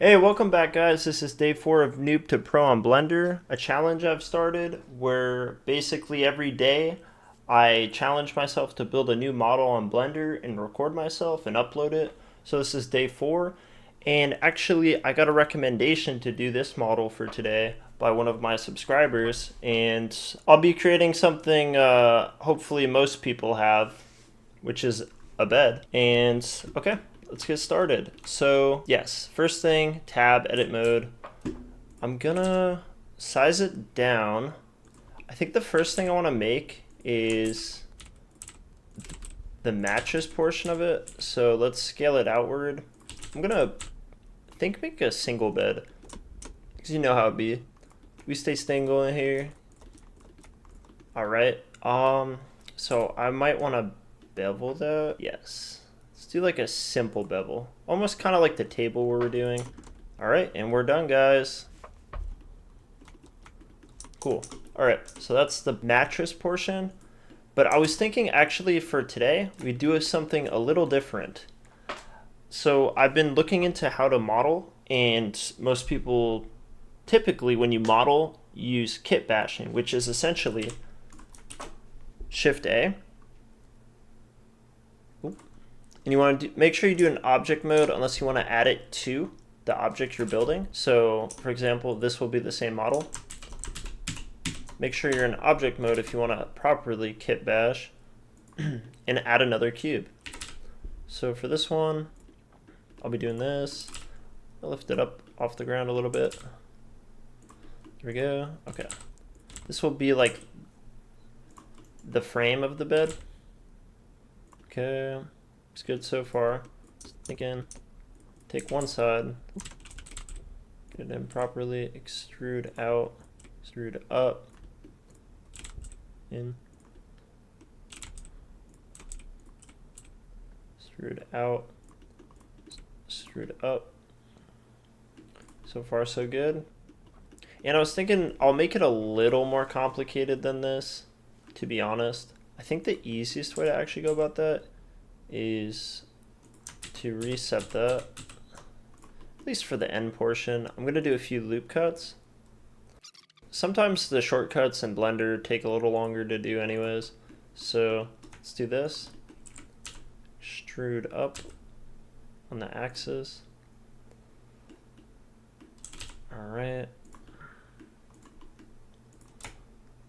Hey, welcome back, guys. This is day 4 of Noob to Pro on Blender, a challenge I've started where basically every day I challenge myself to build a new model on Blender and record myself and upload it. So this is day 4, and actually I got a recommendation to do this model for today by one of my subscribers, and I'll be creating something hopefully most people have, which is a bed. And okay, let's get started. So yes, first thing, tab, edit mode. I'm gonna size it down. I think the first thing I wanna make is the mattress portion of it. So let's scale it outward. I'm gonna make a single bed, because you know how it be. We stay single in here. All right. So I might want to bevel that. Yes. Let's do like a simple bevel. Almost kind of like the table we were doing. All right, and we're done, guys. Cool. All right, so that's the mattress portion. But I was thinking actually for today, we do something a little different. So I've been looking into how to model, and most people typically when you model use kit bashing, which is essentially Shift A. And you want to make sure you do an object mode unless you want to add it to the object you're building. So for example, this will be the same model. Make sure you're in object mode if you want to properly kit bash and add another cube. So for this one, I'll be doing this. I'll lift it up off the ground a little bit. There we go. Okay. This will be like the frame of the bed. Okay. It's good so far. Again, take one side, get it in properly, extrude out, extrude up, in, extrude out, extrude up. So far so good. And I was thinking I'll make it a little more complicated than this, to be honest. I think the easiest way to actually go about that is to reset that, at least for the end portion. I'm going to do a few loop cuts. Sometimes the shortcuts in Blender take a little longer to do anyways. So let's do this. Extrude up on the axis. All right.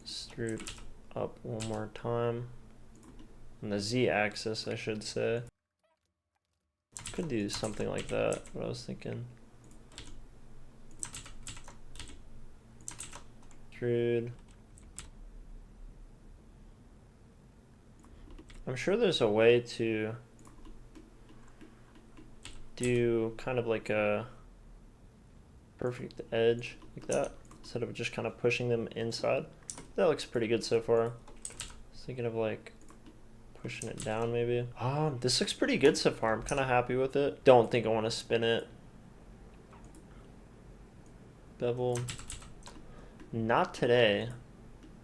Extrude up one more time. On the z-axis, I should say. Could do something like that, what I was thinking. Extrude. I'm sure there's a way to do kind of like a perfect edge like that, instead of just kind of pushing them inside. That looks pretty good so far. I was thinking of like pushing it down maybe. This looks pretty good so far. I'm kind of happy with it. Don't think I want to spin it. Bevel. Not today.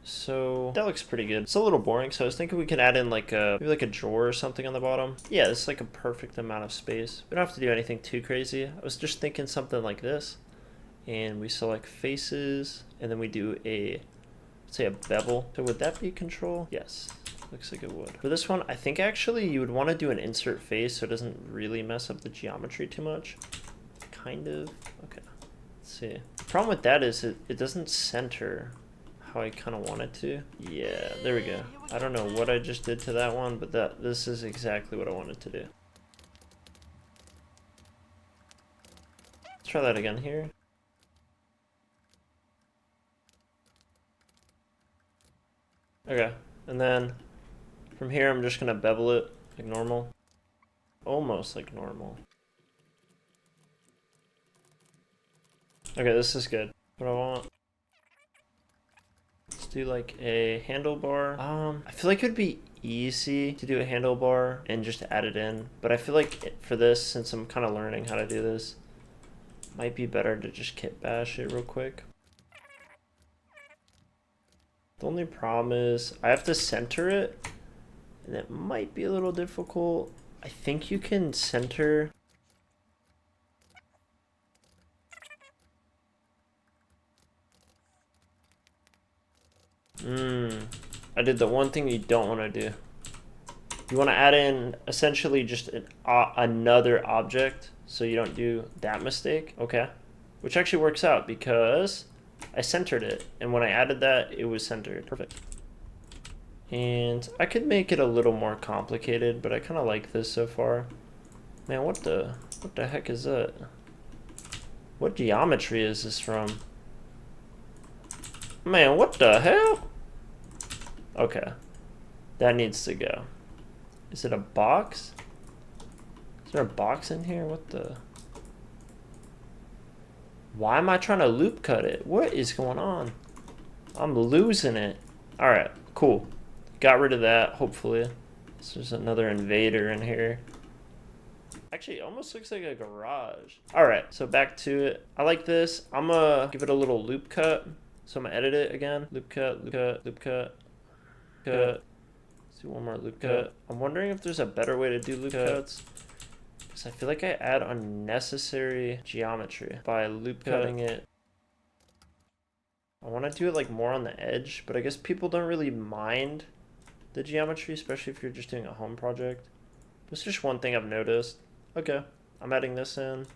So that looks pretty good. It's a little boring, so I was thinking we could add in like maybe like a drawer or something on the bottom. Yeah, this is like a perfect amount of space. We don't have to do anything too crazy. I was just thinking something like this. And we select faces, and then we do a, let's say a bevel. So would that be control? Yes. Looks like it would. For this one, I think actually you would want to do an insert face so it doesn't really mess up the geometry too much. Kind of. Okay. Let's see. The problem with that is it doesn't center how I kind of want it to. Yeah, there we go. I don't know what I just did to that one, but this is exactly what I wanted to do. Let's try that again here. Okay, and then from here, I'm just gonna bevel it like normal. Almost like normal. Okay, this is good. What I want. Let's do like a handlebar. I feel like it would be easy to do a handlebar and just add it in, but I feel like for this, since I'm kind of learning how to do this, might be better to just kit bash it real quick. The only problem is I have to center it, and it might be a little difficult. I think you can center I did the one thing you don't want to do. You want to add in essentially just another object so you don't do that mistake. Okay. Which actually works out because I centered it. And when I added that, it was centered. Perfect. And I could make it a little more complicated, but I kind of like this so far. Man, what the heck is that? What geometry is this from? Man, what the hell? Okay. That needs to go. Is it a box? Is there a box in here? What the? Why am I trying to loop cut it? What is going on? I'm losing it. Alright, cool. Got rid of that, hopefully. So there's another invader in here. Actually, it almost looks like a garage. Alright, so back to it. I like this. I'm gonna give it a little loop cut. So I'm gonna edit it again. Loop cut, loop cut, loop cut, cut. Let's do one more loop cut. I'm wondering if there's a better way to do loop cuts. Because I feel like I add unnecessary geometry by loop cutting it. I want to do it like more on the edge, but I guess people don't really mind the geometry, especially if you're just doing a home project. It's just one thing I've noticed. Okay, I'm adding this in.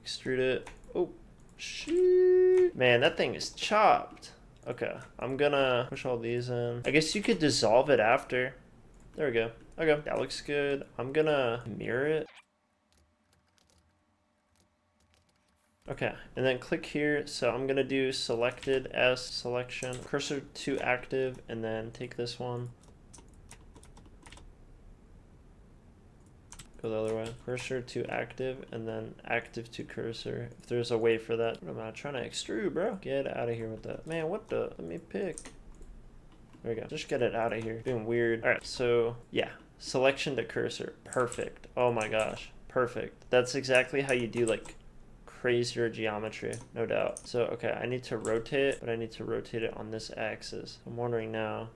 Extrude it. Oh, shoot. Man, that thing is chopped. Okay, I'm gonna push all these in. I guess you could dissolve it after. There we go. Okay, that looks good. I'm gonna mirror it. Okay, and then click here. So I'm gonna do selected as selection, cursor to active, and then take this one. Go the other way. Cursor to active, and then active to cursor. If there's a way for that. What am I trying to extrude, bro? Get out of here with that. Man, what the? Let me pick. There we go. Just get it out of here. Doing weird. All right, so yeah. Selection to cursor. Perfect. Oh my gosh. Perfect. That's exactly how you do like crazier geometry, no doubt. So, okay, I need to rotate it, but I need to rotate it on this axis. I'm wondering now.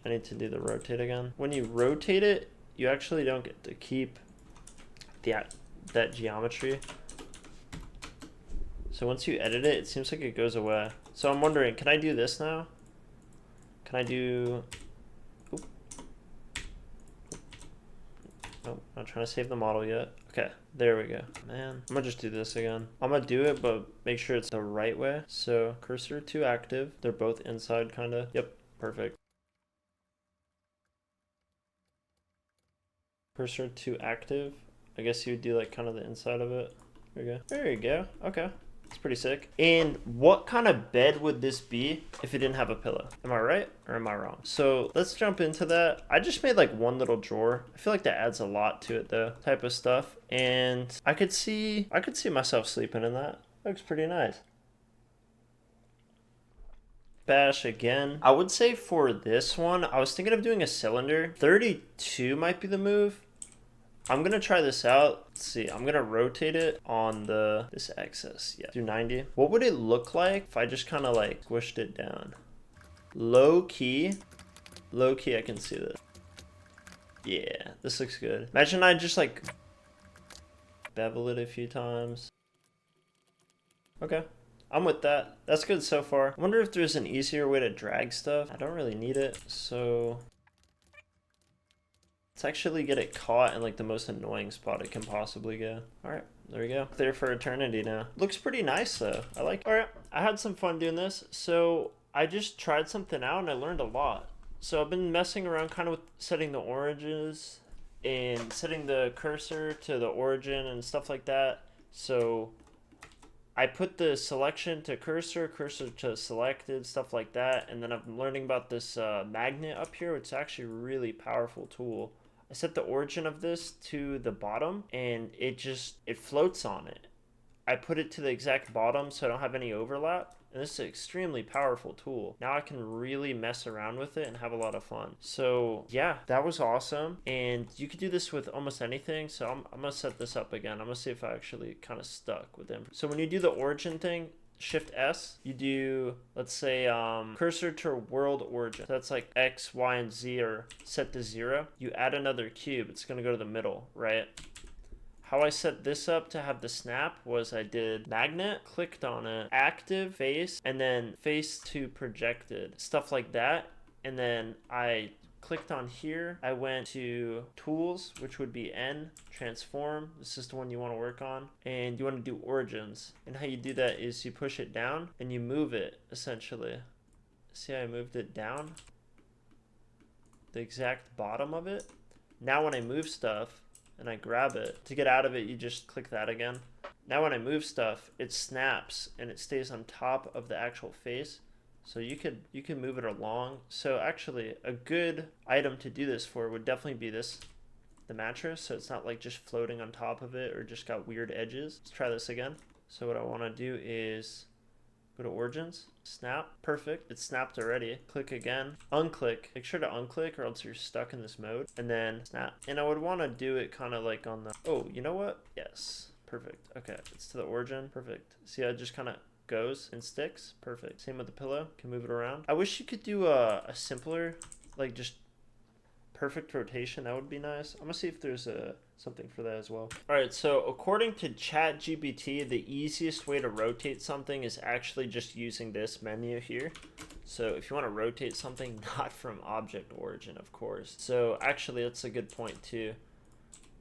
I need to do the rotate again. When you rotate it, you actually don't get to keep that geometry. So once you edit it, it seems like it goes away. So I'm wondering, can I do this now? Can I do... Oop. Oh, I'm not trying to save the model yet. Okay, there we go. Man, I'm gonna just do this again. I'm gonna do it, but make sure it's the right way. So cursor to active. They're both inside, kinda. Yep, perfect. Cursor to active. I guess you would do like kind of the inside of it. There you go. There you go. Okay. It's pretty sick. And what kind of bed would this be if it didn't have a pillow? Am I right or am I wrong? So let's jump into that. I just made like one little drawer. I feel like that adds a lot to it though, type of stuff. And I could see myself sleeping in that. Looks pretty nice. Bash again. I would say for this one, I was thinking of doing a cylinder. 32 might be the move. I'm gonna try this out. Let's see, I'm gonna rotate it on this axis. Yeah, do 90. What would it look like if I just kind of like squished it down? Low key, I can see this. Yeah, this looks good. Imagine I just like bevel it a few times. Okay, I'm with that. That's good so far. I wonder if there's an easier way to drag stuff. I don't really need it, so let's actually get it caught in like the most annoying spot it can possibly go. All right, there we go. There for eternity now. Looks pretty nice though. I like it. All right, I had some fun doing this. So I just tried something out and I learned a lot. So I've been messing around kind of with setting the oranges and setting the cursor to the origin and stuff like that. So I put the selection to cursor, cursor to selected, stuff like that. And then I'm learning about this magnet up here, which is actually a really powerful tool. I set the origin of this to the bottom and it floats on it. I put it to the exact bottom so I don't have any overlap. And this is an extremely powerful tool. Now I can really mess around with it and have a lot of fun. So yeah, that was awesome. And you could do this with almost anything. So I'm gonna set this up again. I'm gonna see if I actually kind of stuck with them. So when you do the origin thing, Shift S, you do, let's say, cursor to world origin. So that's like X, Y, and Z are set to 0. You add another cube, it's gonna go to the middle, right? How I set this up to have the snap was I did magnet, clicked on it, active, face, and then face to projected, stuff like that. And then I clicked on here. I went to tools, which would be N, transform. This is the one you want to work on. And you want to do origins. And how you do that is you push it down and you move it essentially. See how I moved it down? The exact bottom of it. Now when I move stuff and I grab it, to get out of it, you just click that again. Now when I move stuff, it snaps and it stays on top of the actual face. So you can move it along. So actually a good item to do this for would definitely be this, the mattress. So it's not like just floating on top of it or just got weird edges. Let's try this again. So what I want to do is go to origins, snap, perfect. It's snapped already. Click again, unclick. Make sure to unclick or else you're stuck in this mode. And then snap. And I would want to do it kind of like on the, oh, you know what? Yes, perfect. Okay, it's to the origin, perfect. See how it just kind of goes and sticks, perfect. Same with the pillow, can move it around. I wish you could do a simpler, like just perfect rotation. That would be nice. I'm gonna see if there's something for that as well. All right, so according to ChatGPT, the easiest way to rotate something is actually just using this menu here. So if you want to rotate something, not from object origin, of course. So actually, that's a good point too.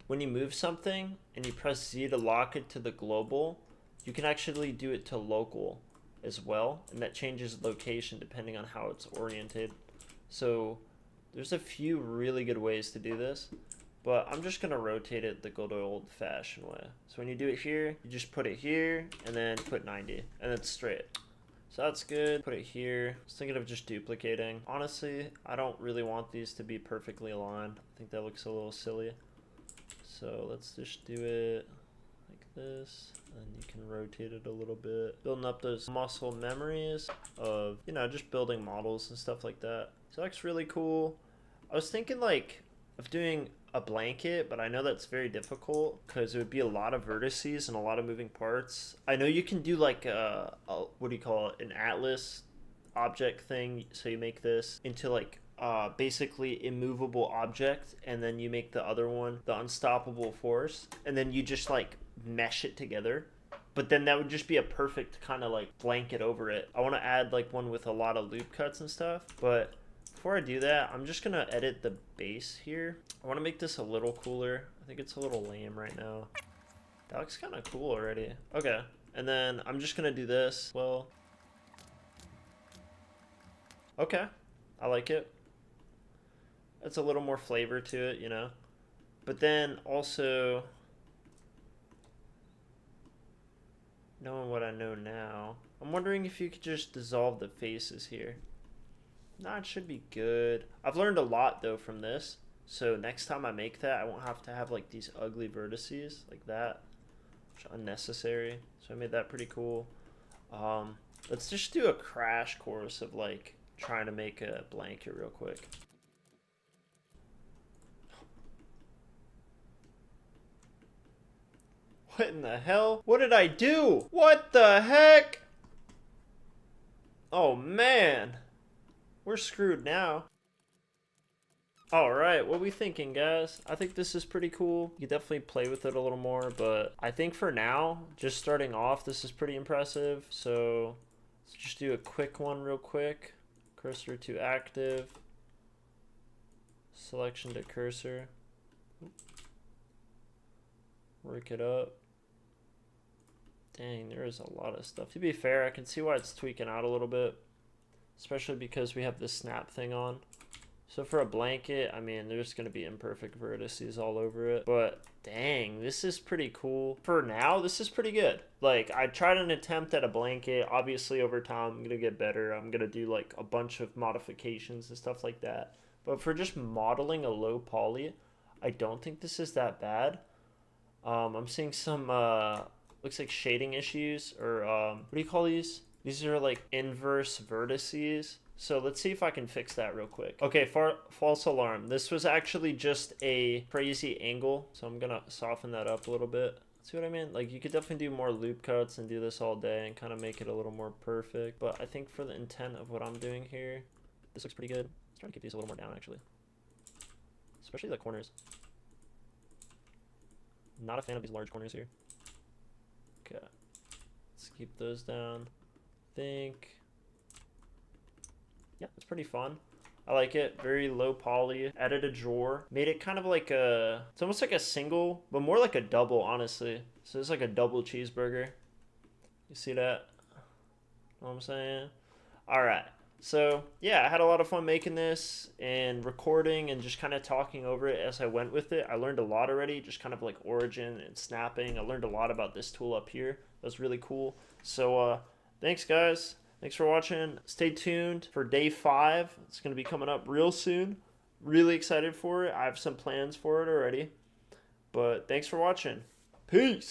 When you move something and you press Z to lock it to the global, you can actually do it to local as well, and that changes location depending on how it's oriented. So there's a few really good ways to do this, but I'm just gonna rotate it the good old-fashioned way. So when you do it here, you just put it here and then put 90 and it's straight. So that's good. Put it here. I was thinking of just duplicating. Honestly, I don't really want these to be perfectly aligned. I think that looks a little silly. So let's just do it like this, and you can rotate it a little bit, building up those muscle memories of, you know, just building models and stuff like that. So that's really cool. I was thinking like of doing a blanket, but I know that's very difficult because it would be a lot of vertices and a lot of moving parts. I know you can do like a what do you call it, an atlas object thing. So you make this into like basically immovable object, and then you make the other one the unstoppable force, and then you just like mesh it together. But then that would just be a perfect kind of like blanket over it. I want to add like one with a lot of loop cuts and stuff, but before I do that, I'm just gonna edit the base here. I want to make this a little cooler. I think it's a little lame right now. That looks kind of cool already. Okay, and then I'm just gonna do this. Well, okay, I like it. It's a little more flavor to it, you know. But then also, knowing what I know now, I'm wondering if you could just dissolve the faces here. Nah, it should be good. I've learned a lot though from this. So next time I make that, I won't have to have like these ugly vertices like that, which are unnecessary. So I made that pretty cool. Let's just do a crash course of like trying to make a blanket real quick. What in the hell? What did I do? What the heck? Oh man. We're screwed now. Alright, what are we thinking, guys? I think this is pretty cool. You definitely play with it a little more, but I think for now, just starting off, this is pretty impressive. So let's just do a quick one real quick. Cursor to active. Selection to cursor. Work it up. Dang, there is a lot of stuff. To be fair, I can see why it's tweaking out a little bit, especially because we have this snap thing on. So for a blanket, I mean, there's going to be imperfect vertices all over it. But dang, this is pretty cool. For now, this is pretty good. Like, I tried an attempt at a blanket. Obviously, over time, I'm going to get better. I'm going to do, like, a bunch of modifications and stuff like that. But for just modeling a low poly, I don't think this is that bad. I'm seeing some, looks like shading issues. Or, what do you call these? These are, like, inverse vertices. So let's see if I can fix that real quick. Okay, false alarm. This was actually just a crazy angle. So I'm gonna soften that up a little bit. See what I mean? Like, you could definitely do more loop cuts and do this all day and kind of make it a little more perfect. But I think for the intent of what I'm doing here, this looks pretty good. Let's try to keep these a little more down, actually. Especially the corners. Not a fan of these large corners here. Okay. Let's keep those down. Think. Yeah, it's pretty fun. I like it. Very low poly. Added a drawer. Made it kind of like a... It's almost like a single, but more like a double, honestly. So it's like a double cheeseburger. You see that? Know what I'm saying? Alright. So, yeah, I had a lot of fun making this and recording and just kind of talking over it as I went with it. I learned a lot already, just kind of like origin and snapping. I learned a lot about this tool up here. That was really cool. So, thanks, guys. Thanks for watching. Stay tuned for day 5. It's going to be coming up real soon. Really excited for it. I have some plans for it already. But thanks for watching. Peace.